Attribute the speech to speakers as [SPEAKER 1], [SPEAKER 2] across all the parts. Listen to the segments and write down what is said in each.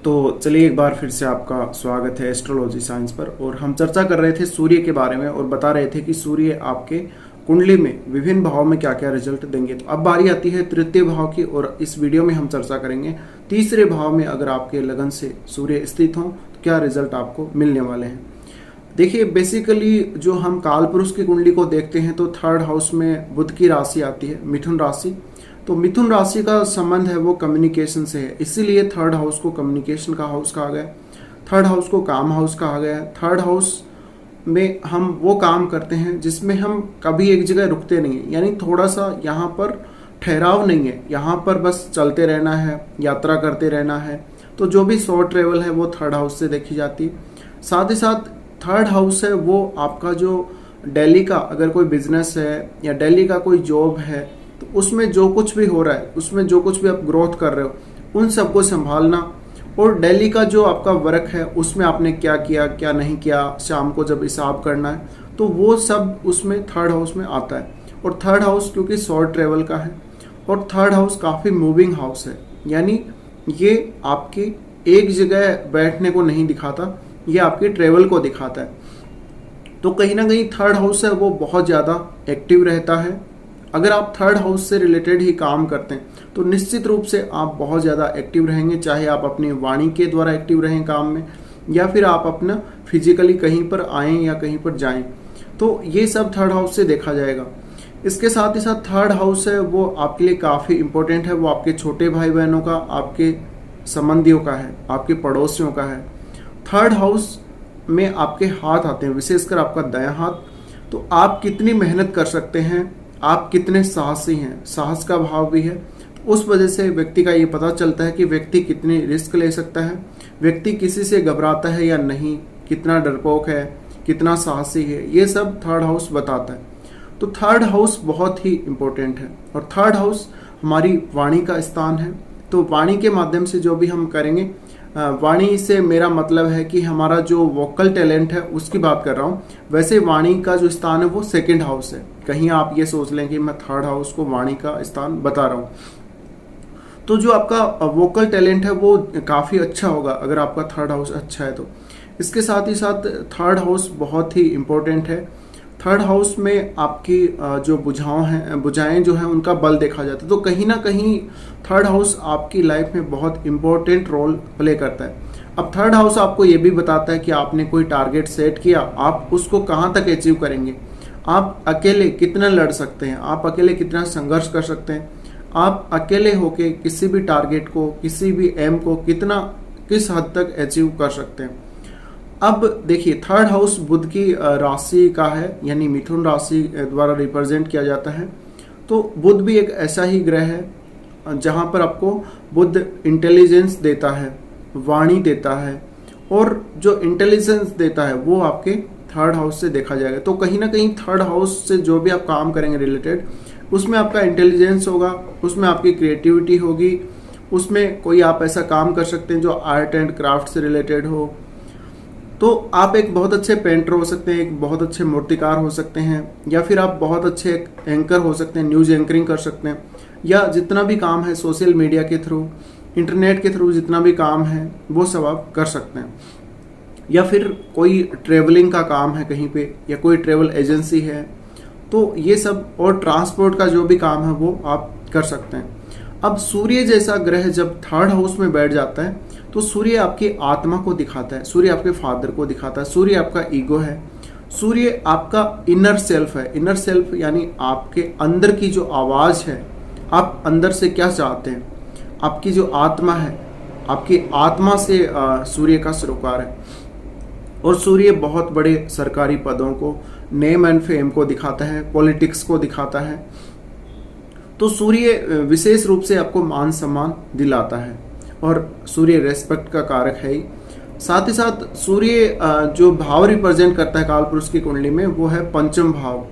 [SPEAKER 1] तो चलिए एक बार फिर से आपका स्वागत है एस्ट्रोलॉजी साइंस पर। और हम चर्चा कर रहे थे सूर्य के बारे में और बता रहे थे कि सूर्य आपके कुंडली में विभिन्न भाव में क्या क्या रिजल्ट देंगे। तो अब बारी आती है तृतीय भाव की और इस वीडियो में हम चर्चा करेंगे तीसरे भाव में अगर आपके लगन से सूर्य स्थित हों तो क्या रिजल्ट आपको मिलने वाले हैं। देखिए बेसिकली जो हम काल पुरुष की कुंडली को देखते हैं तो थर्ड हाउस में बुध की राशि आती है मिथुन राशि। तो मिथुन राशि का संबंध है वो कम्युनिकेशन से है, इसीलिए थर्ड हाउस को कम्युनिकेशन का हाउस कहा गया, थर्ड हाउस को काम हाउस कहा गया है। थर्ड हाउस में हम वो काम करते हैं जिसमें हम कभी एक जगह रुकते नहीं हैं, यानी थोड़ा सा यहाँ पर ठहराव नहीं है, यहाँ पर बस चलते रहना है, यात्रा करते रहना है। तो जो भी शॉर्ट ट्रेवल है वो थर्ड हाउस से देखी जाती है। साथ ही साथ थर्ड हाउस है वो आपका जो दिल्ली का अगर कोई बिजनेस है या दिल्ली का कोई जॉब है तो उसमें जो कुछ भी हो रहा है, उसमें जो कुछ भी आप ग्रोथ कर रहे हो उन सबको संभालना, और दिल्ली का जो आपका वर्क है उसमें आपने क्या किया क्या नहीं किया, शाम को जब हिसाब करना है तो वो सब उसमें थर्ड हाउस में आता है। और थर्ड हाउस क्योंकि शॉर्ट ट्रेवल का है और थर्ड हाउस काफ़ी मूविंग हाउस है, यानी ये आपकी एक जगह बैठने को नहीं दिखाता, ये आपके ट्रेवल को दिखाता है। तो कहीं ना कहीं थर्ड हाउस है वो बहुत ज़्यादा एक्टिव रहता है। अगर आप थर्ड हाउस से रिलेटेड ही काम करते हैं तो निश्चित रूप से आप बहुत ज़्यादा एक्टिव रहेंगे, चाहे आप अपनी वाणी के द्वारा एक्टिव रहें काम में या फिर आप अपना फिजिकली कहीं पर आएँ या कहीं पर जाएं, तो ये सब थर्ड हाउस से देखा जाएगा। इसके साथ ही साथ थर्ड हाउस है वो आपके लिए काफ़ी इंपॉर्टेंट है, वो आपके छोटे भाई बहनों का, आपके संबंधियों का है, आपके पड़ोसियों का है। थर्ड हाउस में आपके हाथ आते हैं, विशेषकर आपका दायां हाथ। तो आप कितनी मेहनत कर सकते हैं, आप कितने साहसी हैं, साहस का भाव भी है। उस वजह से व्यक्ति का ये पता चलता है कि व्यक्ति कितनी रिस्क ले सकता है, व्यक्ति किसी से घबराता है या नहीं, कितना डरपोक है, कितना साहसी है, ये सब थर्ड हाउस बताता है। तो थर्ड हाउस बहुत ही इम्पोर्टेंट है और थर्ड हाउस हमारी वाणी का स्थान है। तो वाणी के माध्यम से जो भी हम करेंगे, वाणी से मेरा मतलब है कि हमारा जो वोकल टैलेंट है उसकी बात कर रहा हूँ। वैसे वाणी का जो स्थान है वो सेकंड हाउस है, कहीं आप ये सोच लें कि मैं थर्ड हाउस को वाणी का स्थान बता रहा हूँ। तो जो आपका वोकल टैलेंट है वो काफ़ी अच्छा होगा अगर आपका थर्ड हाउस अच्छा है तो। इसके साथ ही साथ थर्ड हाउस बहुत ही इम्पोर्टेंट है। थर्ड हाउस में आपकी जो बुझाएं जो हैं उनका बल देखा जाता है। तो कहीं ना कहीं थर्ड हाउस आपकी लाइफ में बहुत इम्पोर्टेंट रोल प्ले करता है। अब थर्ड हाउस आपको ये भी बताता है कि आपने कोई टारगेट सेट किया, आप उसको कहाँ तक अचीव करेंगे, आप अकेले कितना लड़ सकते हैं, आप अकेले कितना संघर्ष कर सकते हैं, आप अकेले होके किसी भी टारगेट को, किसी भी एम को किस हद तक अचीव कर सकते हैं। अब देखिए थर्ड हाउस बुध की राशि का है, यानी मिथुन राशि द्वारा रिप्रेजेंट किया जाता है। तो बुध भी एक ऐसा ही ग्रह है जहां पर आपको बुध इंटेलिजेंस देता है, वाणी देता है, और जो इंटेलिजेंस देता है वो आपके थर्ड हाउस से देखा जाएगा। तो कहीं ना कहीं थर्ड हाउस से जो भी आप काम करेंगे रिलेटेड, उसमें आपका इंटेलिजेंस होगा, उसमें आपकी क्रिएटिविटी होगी, उसमें कोई आप ऐसा काम कर सकते हैं जो आर्ट एंड क्राफ्ट से रिलेटेड हो। तो आप एक बहुत अच्छे पेंटर हो सकते हैं, एक बहुत अच्छे मूर्तिकार हो सकते हैं, या फिर आप बहुत अच्छे एंकर हो सकते हैं, न्यूज़ एंकरिंग कर सकते हैं, या जितना भी काम है सोशल मीडिया के थ्रू, इंटरनेट के थ्रू जितना भी काम है वो सब आप कर सकते हैं। या फिर कोई ट्रेवलिंग का काम है कहीं पे, या कोई ट्रेवल एजेंसी है, तो ये सब, और ट्रांसपोर्ट का जो भी काम है वो आप कर सकते हैं। अब सूर्य जैसा ग्रह जब थर्ड हाउस में बैठ जाता है तो सूर्य आपकी आत्मा को दिखाता है, सूर्य आपके फादर को दिखाता है, सूर्य आपका ईगो है, सूर्य आपका इनर सेल्फ है। इनर सेल्फ यानी आपके अंदर की जो आवाज़ है, आप अंदर से क्या चाहते हैं, आपकी जो आत्मा है, आपकी आत्मा से सूर्य का सरोकार है। और सूर्य बहुत बड़े सरकारी पदों को, नेम एंड फेम को दिखाता है, पॉलिटिक्स को दिखाता है। तो सूर्य विशेष रूप से आपको मान सम्मान दिलाता है और सूर्य रेस्पेक्ट का कारक है ही। साथ ही साथ सूर्य जो भाव रिप्रेजेंट करता है काल पुरुष की कुंडली में वो है पंचम भाव।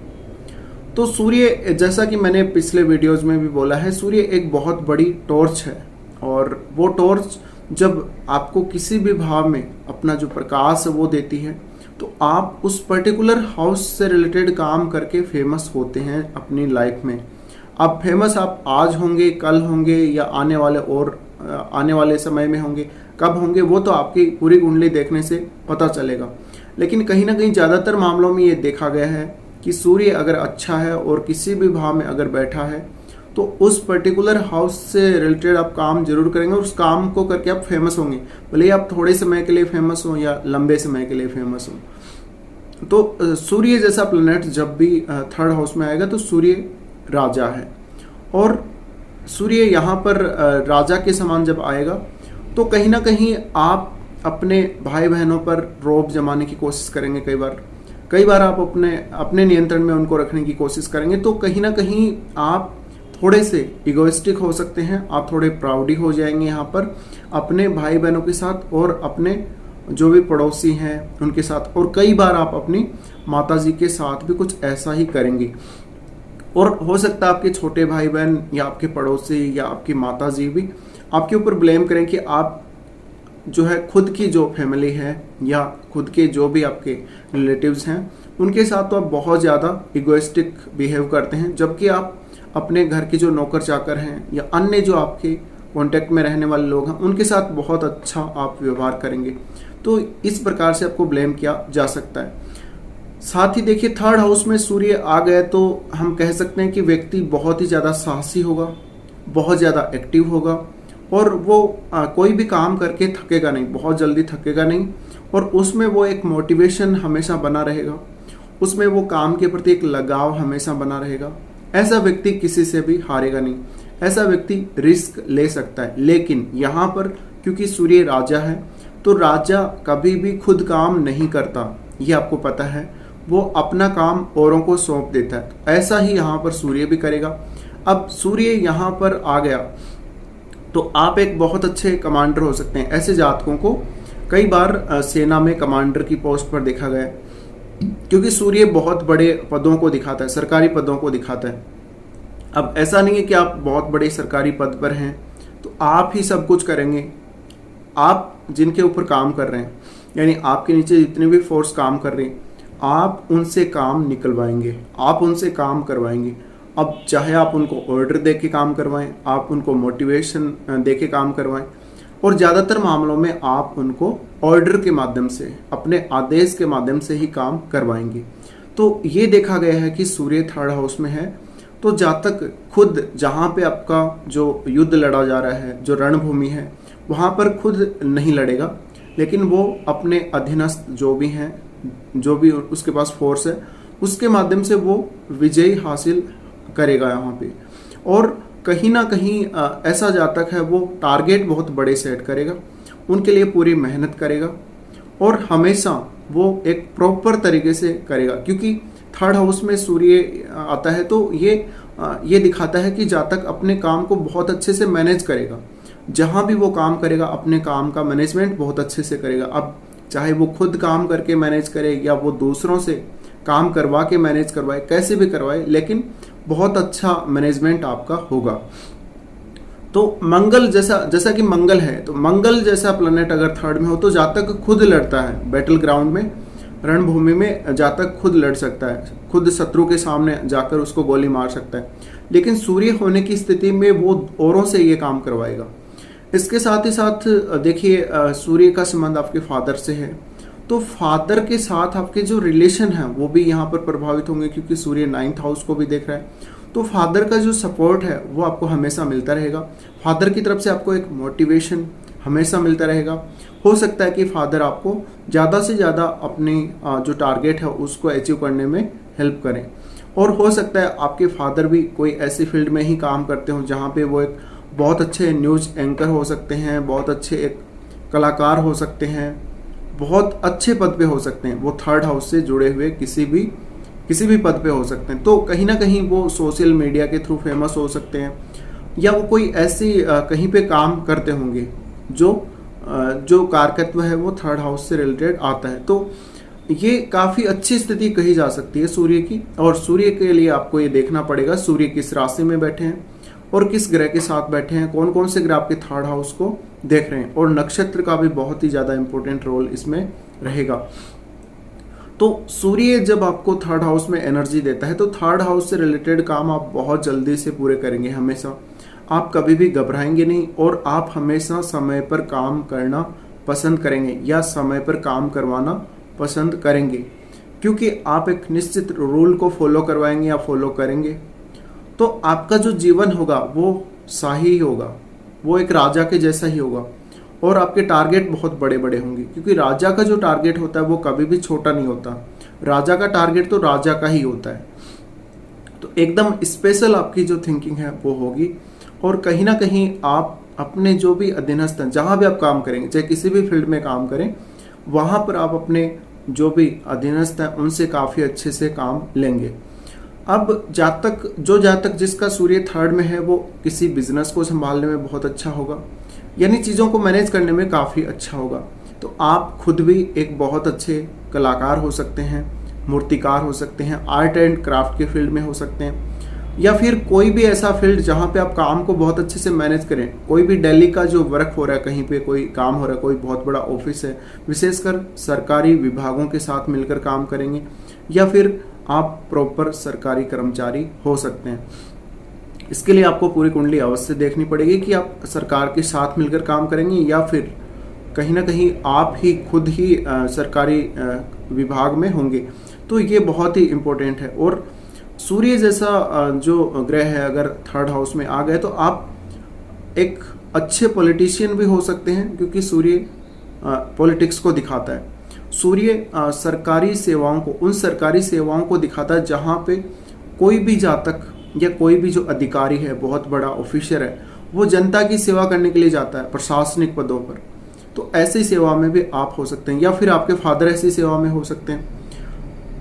[SPEAKER 1] तो सूर्य, जैसा कि मैंने पिछले वीडियोस में भी बोला है, सूर्य एक बहुत बड़ी टॉर्च है, और वो टॉर्च जब आपको किसी भी भाव में अपना जो प्रकाश है वो देती है तो आप उस पर्टिकुलर हाउस से रिलेटेड काम करके फेमस होते हैं अपनी लाइफ में। अब फेमस आप आज होंगे, कल होंगे, या आने वाले और आने वाले समय में होंगे, कब होंगे, वो तो आपकी पूरी कुंडली देखने से पता चलेगा। लेकिन कहीं ना कहीं ज़्यादातर मामलों में ये देखा गया है कि सूर्य अगर अच्छा है और किसी भी भाव में अगर बैठा है तो उस पर्टिकुलर हाउस से रिलेटेड आप काम जरूर करेंगे और उस काम को करके आप फेमस होंगे, भले ही आप थोड़े समय के लिए फेमस हो या लंबे समय के लिए फेमस हो। तो सूर्य जैसा प्लैनेट जब भी थर्ड हाउस में आएगा तो सूर्य राजा है, और सूर्य यहाँ पर राजा के समान जब आएगा तो कहीं ना कहीं आप अपने भाई बहनों पर रौब जमाने की कोशिश करेंगे। कई बार आप अपने नियंत्रण में उनको रखने की कोशिश करेंगे। तो कहीं ना कहीं आप थोड़े से इगोइस्टिक हो सकते हैं, आप थोड़े प्राउडी हो जाएंगे यहाँ पर अपने भाई बहनों के साथ और अपने जो भी पड़ोसी हैं उनके साथ, और कई बार आप अपनी माताजी के साथ भी कुछ ऐसा ही करेंगे। और हो सकता है आपके छोटे भाई बहन या आपके पड़ोसी या आपकी माताजी भी आपके ऊपर ब्लेम करें कि आप जो है खुद की जो फैमिली है या खुद के जो भी आपके रिलेटिव्स हैं उनके साथ तो आप बहुत ज़्यादा इगोइस्टिक बिहेव करते हैं, जबकि आप अपने घर के जो नौकर चाकर हैं या अन्य जो आपके कांटेक्ट में रहने वाले लोग हैं उनके साथ बहुत अच्छा आप व्यवहार करेंगे। तो इस प्रकार से आपको ब्लेम किया जा सकता है। साथ ही देखिए, थर्ड हाउस में सूर्य आ गए तो हम कह सकते हैं कि व्यक्ति बहुत ही ज़्यादा साहसी होगा, बहुत ज़्यादा एक्टिव होगा, और वो कोई भी काम करके थकेगा नहीं, बहुत जल्दी थकेगा नहीं, और उसमें वो एक मोटिवेशन हमेशा बना रहेगा, उसमें वो काम के प्रति एक लगाव हमेशा बना रहेगा। ऐसा व्यक्ति किसी से भी हारेगा नहीं, ऐसा व्यक्ति रिस्क ले सकता है। लेकिन यहाँ पर क्योंकि सूर्य राजा है तो राजा कभी भी खुद काम नहीं करता, ये आपको पता है, वो अपना काम औरों को सौंप देता है। तो ऐसा ही यहाँ पर सूर्य भी करेगा। अब सूर्य यहाँ पर आ गया तो आप एक बहुत अच्छे कमांडर हो सकते हैं। ऐसे जातकों को कई बार सेना में कमांडर की पोस्ट पर देखा गया है, क्योंकि सूर्य बहुत बड़े पदों को दिखाता है, सरकारी पदों को दिखाता है। अब ऐसा नहीं है कि आप बहुत बड़े सरकारी पद पर हैं तो आप ही सब कुछ करेंगे। आप जिनके ऊपर काम कर रहे हैं, यानी आपके नीचे जितने भी फोर्स काम कर रहे हैं, आप उनसे काम निकलवाएंगे, आप उनसे काम करवाएंगे। अब चाहे आप उनको ऑर्डर दे के काम करवाएं, आप उनको मोटिवेशन दे के काम करवाएं, और ज़्यादातर मामलों में आप उनको ऑर्डर के माध्यम से, अपने आदेश के माध्यम से ही काम करवाएंगे। तो ये देखा गया है कि सूर्य थर्ड हाउस में है तो जातक खुद जहाँ पे आपका जो युद्ध लड़ा जा रहा है, जो रणभूमि है, वहाँ पर खुद नहीं लड़ेगा, लेकिन वो अपने अधीनस्थ जो भी हैं, जो भी उसके पास फोर्स है, उसके माध्यम से वो विजय हासिल करेगा यहाँ पे। और कहीं ना कहीं ऐसा जातक है वो टारगेट बहुत बड़े सेट करेगा, उनके लिए पूरी मेहनत करेगा, और हमेशा वो एक प्रॉपर तरीके से करेगा। क्योंकि थर्ड हाउस में सूर्य आता है तो ये दिखाता है कि जातक अपने काम को बहुत अच्छे से मैनेज करेगा। जहाँ भी वो काम करेगा अपने काम का मैनेजमेंट बहुत अच्छे से करेगा। अब चाहे वो खुद काम करके मैनेज करे या वो दूसरों से काम करवा के मैनेज करवाए, कैसे भी करवाए, लेकिन बहुत अच्छा मैनेजमेंट आपका होगा। तो मंगल जैसा कि मंगल है, तो मंगल जैसा प्लैनेट अगर थर्ड में हो तो जातक खुद लड़ता है बैटल ग्राउंड में, रणभूमि में जातक खुद लड़ सकता है, खुद शत्रु के सामने जाकर उसको गोली मार सकता है। लेकिन सूर्य होने की स्थिति में वो औरों से ये काम करवाएगा। इसके साथ ही साथ देखिए, सूर्य का संबंध आपके फादर से है, तो फादर के साथ आपके जो रिलेशन है वो भी यहाँ पर प्रभावित होंगे, क्योंकि सूर्य 9th हाउस को भी देख रहा है। तो फादर का जो सपोर्ट है वो आपको हमेशा मिलता रहेगा। फादर की तरफ से आपको एक मोटिवेशन हमेशा मिलता रहेगा। हो सकता है कि फादर आपको ज़्यादा से ज़्यादा अपनी जो टारगेट है उसको अचीव करने में हेल्प करें, और हो सकता है आपके फादर भी कोई ऐसी फील्ड में ही काम करते हो जहाँ पे वो एक बहुत अच्छे न्यूज़ एंकर हो सकते हैं, बहुत अच्छे एक कलाकार हो सकते हैं, बहुत अच्छे पद पे हो सकते हैं। वो थर्ड हाउस से जुड़े हुए किसी भी पद पे हो सकते हैं। तो कहीं ना कहीं वो सोशल मीडिया के थ्रू फेमस हो सकते हैं, या वो कोई ऐसी कहीं पे काम करते होंगे जो कारकत्व है वो थर्ड हाउस से रिलेटेड आता है। तो ये काफ़ी अच्छी स्थिति कही जा सकती है सूर्य की। और सूर्य के लिए आपको ये देखना पड़ेगा सूर्य किस राशि में बैठे हैं और किस ग्रह के साथ बैठे हैं, कौन कौन से ग्रह आपके थर्ड हाउस को देख रहे हैं, और नक्षत्र का भी बहुत ही ज़्यादा इंपॉर्टेंट रोल इसमें रहेगा। तो सूर्य जब आपको थर्ड हाउस में एनर्जी देता है तो थर्ड हाउस से रिलेटेड काम आप बहुत जल्दी से पूरे करेंगे। हमेशा आप कभी भी घबराएंगे नहीं और आप हमेशा समय पर काम करना पसंद करेंगे या समय पर काम करवाना पसंद करेंगे, क्योंकि आप एक निश्चित रूल को फॉलो करवाएंगे या फॉलो करेंगे तो आपका जो जीवन होगा वो शाही होगा, वो एक राजा के जैसा ही होगा और आपके टारगेट बहुत बड़े बड़े होंगे, क्योंकि राजा का जो टारगेट होता है वो कभी भी छोटा नहीं होता। राजा का टारगेट तो राजा का ही होता है। तो एकदम स्पेशल आपकी जो थिंकिंग है वो होगी और कहीं ना कहीं आप अपने जो भी अधीनस्थ हैं, जहाँ भी आप काम करेंगे, चाहे किसी भी फील्ड में काम करें, वहाँ पर आप अपने जो भी अधीनस्थ हैं उनसे काफ़ी अच्छे से काम लेंगे। अब जातक जिसका सूर्य थर्ड में है वो किसी बिजनेस को संभालने में बहुत अच्छा होगा, यानी चीज़ों को मैनेज करने में काफ़ी अच्छा होगा। तो आप खुद भी एक बहुत अच्छे कलाकार हो सकते हैं, मूर्तिकार हो सकते हैं, आर्ट एंड क्राफ्ट के फील्ड में हो सकते हैं, या फिर कोई भी ऐसा फील्ड जहाँ पे आप काम को बहुत अच्छे से मैनेज करें। कोई भी दिल्ली का जो वर्क हो रहा है, कहीं पे कोई काम हो रहा है, कोई बहुत बड़ा ऑफिस है, विशेषकर सरकारी विभागों के साथ मिलकर काम करेंगे, या फिर आप प्रॉपर सरकारी कर्मचारी हो सकते हैं। इसके लिए आपको पूरी कुंडली अवश्य देखनी पड़ेगी कि आप सरकार के साथ मिलकर काम करेंगे या फिर कहीं ना कहीं आप ही खुद ही सरकारी विभाग में होंगे। तो ये बहुत ही इम्पोर्टेंट है। और सूर्य जैसा जो ग्रह है अगर थर्ड हाउस में आ गए तो आप एक अच्छे पॉलिटिशियन भी हो सकते हैं, क्योंकि सूर्य पॉलिटिक्स को दिखाता है। सूर्य सरकारी सेवाओं को, उन सरकारी सेवाओं को दिखाता है जहाँ पे कोई भी जातक या कोई भी जो अधिकारी है, बहुत बड़ा ऑफिसर है, वो जनता की सेवा करने के लिए जाता है प्रशासनिक पदों पर। तो ऐसी सेवा में भी आप हो सकते हैं, या फिर आपके फादर ऐसी सेवा में हो सकते हैं।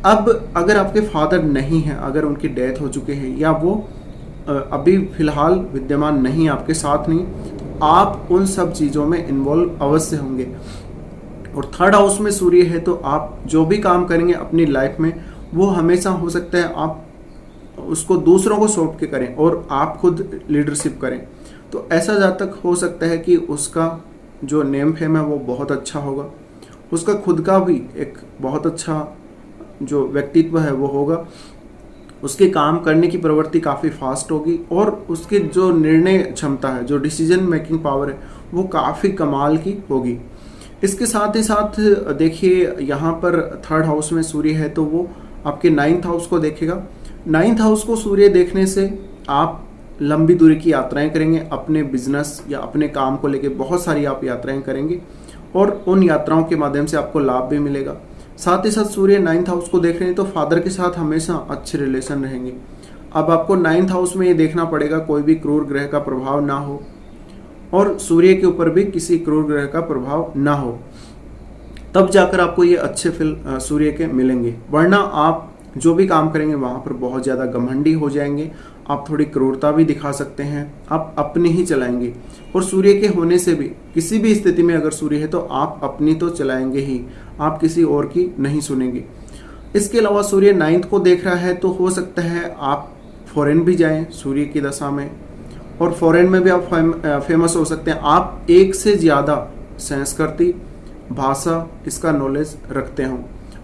[SPEAKER 1] अब अगर आपके फादर नहीं हैं, अगर उनकी डेथ हो चुके हैं या वो अभी फिलहाल विद्यमान नहीं, आपके साथ नहीं, तो आप उन सब चीज़ों में इन्वॉल्व अवश्य होंगे। और थर्ड हाउस में सूर्य है तो आप जो भी काम करेंगे अपनी लाइफ में वो हमेशा हो सकता है आप उसको दूसरों को सौंप के करें और आप खुद लीडरशिप करें। तो ऐसा जातक हो सकता है कि उसका जो नेम फेम है वो बहुत अच्छा होगा, उसका खुद का भी एक बहुत अच्छा जो व्यक्तित्व है वो होगा, उसके काम करने की प्रवृत्ति काफ़ी फास्ट होगी और उसकी जो निर्णय क्षमता है, जो डिसीजन मेकिंग पावर है, वो काफ़ी कमाल की होगी। इसके साथ ही साथ देखिए यहाँ पर थर्ड हाउस में सूर्य है तो वो आपके 9th हाउस को देखेगा। 9th हाउस को सूर्य देखने से आप लंबी दूरी की यात्राएं करेंगे, अपने बिजनेस या अपने काम को लेके बहुत सारी आप यात्राएं करेंगे और उन यात्राओं के माध्यम से आपको लाभ भी मिलेगा। साथ ही साथ सूर्य 9th हाउस को देख रहे हैं तो फादर के साथ हमेशा अच्छे रिलेशन रहेंगे। अब आपको 9th हाउस में ये देखना पड़ेगा कोई भी क्रूर ग्रह का प्रभाव ना हो और सूर्य के ऊपर भी किसी क्रूर ग्रह का प्रभाव ना हो, तब जाकर आपको ये अच्छे फल सूर्य के मिलेंगे। वरना आप जो भी काम करेंगे वहाँ पर बहुत ज़्यादा घमंडी हो जाएंगे, आप थोड़ी क्रूरता भी दिखा सकते हैं, आप अपनी ही चलाएंगे। और सूर्य के होने से भी किसी भी स्थिति में अगर सूर्य है तो आप अपनी तो चलाएंगे ही, आप किसी और की नहीं सुनेंगे। इसके अलावा सूर्य 9th को देख रहा है तो हो सकता है आप फॉरेन भी जाएं सूर्य की दशा में, और फॉरेन में भी आप फेमस हो सकते हैं। आप एक से ज़्यादा संस्कृति, भाषा, इसका नॉलेज रखते हों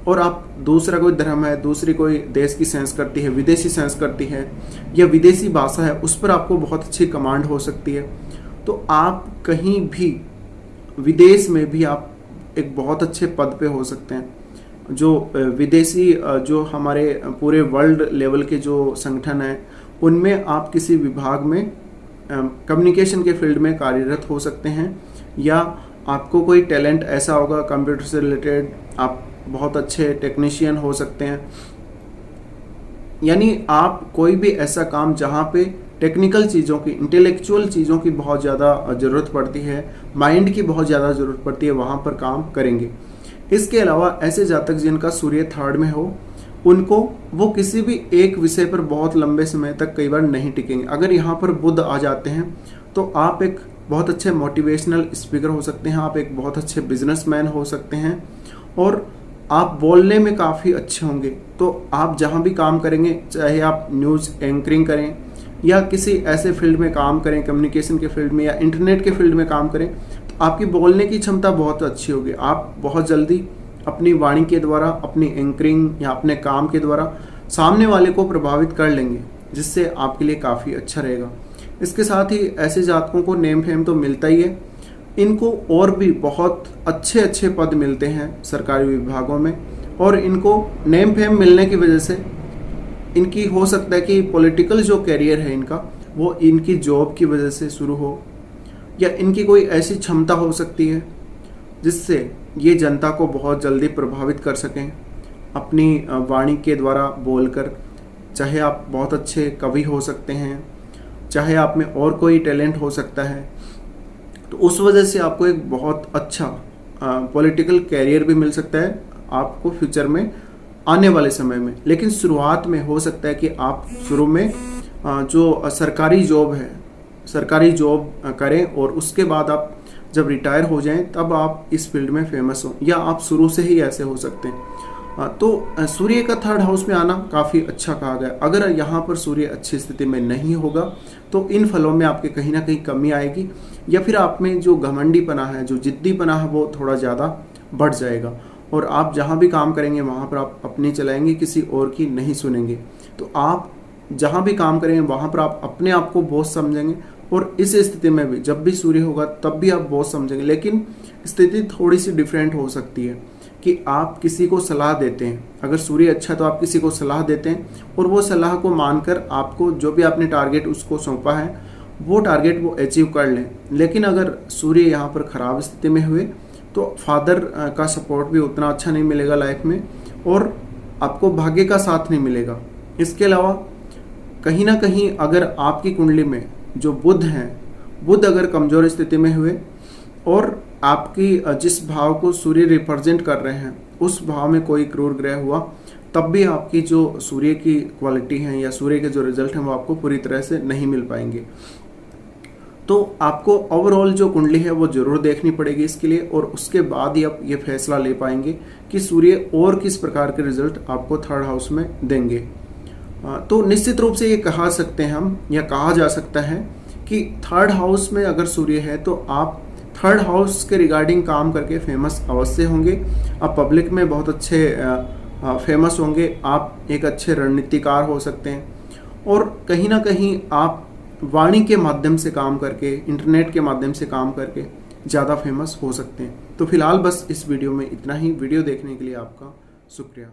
[SPEAKER 1] और आप दूसरा कोई धर्म है, दूसरी कोई देश की संस्कृति है, विदेशी संस्कृति है या विदेशी भाषा है, उस पर आपको बहुत अच्छी कमांड हो सकती है। तो आप कहीं भी विदेश में भी आप एक बहुत अच्छे पद पे हो सकते हैं। जो विदेशी जो हमारे पूरे वर्ल्ड लेवल के जो संगठन हैं उनमें आप किसी विभाग में कम्युनिकेशन के फील्ड में कार्यरत हो सकते हैं, या आपको कोई टैलेंट ऐसा होगा कंप्यूटर से रिलेटेड, आप बहुत अच्छे टेक्नीशियन हो सकते हैं। यानी आप कोई भी ऐसा काम जहाँ पे टेक्निकल चीज़ों की, इंटेलेक्चुअल चीज़ों की बहुत ज़्यादा ज़रूरत पड़ती है, माइंड की बहुत ज़्यादा ज़रूरत पड़ती है, वहाँ पर काम करेंगे। इसके अलावा ऐसे जातक जिनका सूर्य थर्ड में हो उनको वो किसी भी एक विषय पर बहुत लंबे समय तक कई बार नहीं टिकेंगे। अगर यहाँ पर बुध आ जाते हैं तो आप एक बहुत अच्छे मोटिवेशनल स्पीकर हो सकते हैं, आप एक बहुत अच्छे बिजनेसमैन हो सकते हैं और आप बोलने में काफ़ी अच्छे होंगे। तो आप जहाँ भी काम करेंगे, चाहे आप न्यूज़ एंकरिंग करें या किसी ऐसे फील्ड में काम करें, कम्युनिकेशन के फील्ड में या इंटरनेट के फील्ड में काम करें, तो आपकी बोलने की क्षमता बहुत अच्छी होगी। आप बहुत जल्दी अपनी वाणी के द्वारा, अपनी एंकरिंग या अपने काम के द्वारा सामने वाले को प्रभावित कर लेंगे, जिससे आपके लिए काफ़ी अच्छा रहेगा। इसके साथ ही ऐसे जातकों को नेम फेम तो मिलता ही है, इनको और भी बहुत अच्छे अच्छे पद मिलते हैं सरकारी विभागों में, और इनको नेम फेम मिलने की वजह से इनकी हो सकता है कि पॉलिटिकल जो कैरियर है इनका वो इनकी जॉब की वजह से शुरू हो, या इनकी कोई ऐसी क्षमता हो सकती है जिससे ये जनता को बहुत जल्दी प्रभावित कर सकें अपनी वाणी के द्वारा बोलकर। चाहे आप बहुत अच्छे कवि हो सकते हैं, चाहे आप में और कोई टैलेंट हो सकता है, तो उस वजह से आपको एक बहुत अच्छा पॉलिटिकल कैरियर भी मिल सकता है आपको फ्यूचर में आने वाले समय में। लेकिन शुरुआत में हो सकता है कि आप शुरू में जो सरकारी जॉब है, सरकारी जॉब करें और उसके बाद आप जब रिटायर हो जाएं तब आप इस फील्ड में फेमस हो, या आप शुरू से ही ऐसे हो सकते हैं। तो सूर्य का थर्ड हाउस में आना काफ़ी अच्छा कहा गया। अगर यहाँ पर सूर्य अच्छी स्थिति में नहीं होगा तो इन फलों में आपके कहीं ना कहीं कमी आएगी, या फिर आप में जो घमंडीपना है, जो जिद्दीपना है, वो थोड़ा ज़्यादा बढ़ जाएगा, और आप जहाँ भी काम करेंगे वहाँ पर आप अपनी चलाएंगे, किसी और की नहीं सुनेंगे। तो आप जहाँ भी काम करेंगे वहाँ पर आप अपने आप को बॉस समझेंगे, और इस स्थिति में भी जब भी सूर्य होगा तब भी आप बॉस समझेंगे। लेकिन स्थिति थोड़ी सी डिफरेंट हो सकती है कि आप किसी को सलाह देते हैं। अगर सूर्य अच्छा है तो आप किसी को सलाह देते हैं, और वो सलाह को मानकर आपको जो भी आपने टारगेट उसको सौंपा है वो टारगेट वो अचीव कर लें। लेकिन अगर सूर्य यहाँ पर खराब स्थिति में हुए तो फादर का सपोर्ट भी उतना अच्छा नहीं मिलेगा लाइफ में, और आपको भाग्य का साथ नहीं मिलेगा। इसके अलावा कहीं ना कहीं अगर आपकी कुंडली में जो बुध हैं, बुध अगर कमजोर स्थिति में हुए और आपकी जिस भाव को सूर्य रिप्रेजेंट कर रहे हैं उस भाव में कोई क्रूर ग्रह हुआ, तब भी आपकी जो सूर्य की क्वालिटी है या सूर्य के जो रिजल्ट हैं वो आपको पूरी तरह से नहीं मिल पाएंगे। तो आपको ओवरऑल जो कुंडली है वो जरूर देखनी पड़ेगी इसके लिए, और उसके बाद ही आप ये फैसला ले पाएंगे कि सूर्य और किस प्रकार के रिजल्ट आपको थर्ड हाउस में देंगे। तो निश्चित रूप से ये कहा सकते हैं हम, या कहा जा सकता है कि थर्ड हाउस में अगर सूर्य है तो आप थर्ड हाउस के रिगार्डिंग काम करके फेमस अवश्य होंगे। आप पब्लिक में बहुत अच्छे फेमस होंगे, आप एक अच्छे रणनीतिकार हो सकते हैं, और कहीं ना कहीं आप वाणी के माध्यम से काम करके, इंटरनेट के माध्यम से काम करके ज़्यादा फेमस हो सकते हैं। तो फिलहाल बस इस वीडियो में इतना ही। वीडियो देखने के लिए आपका शुक्रिया।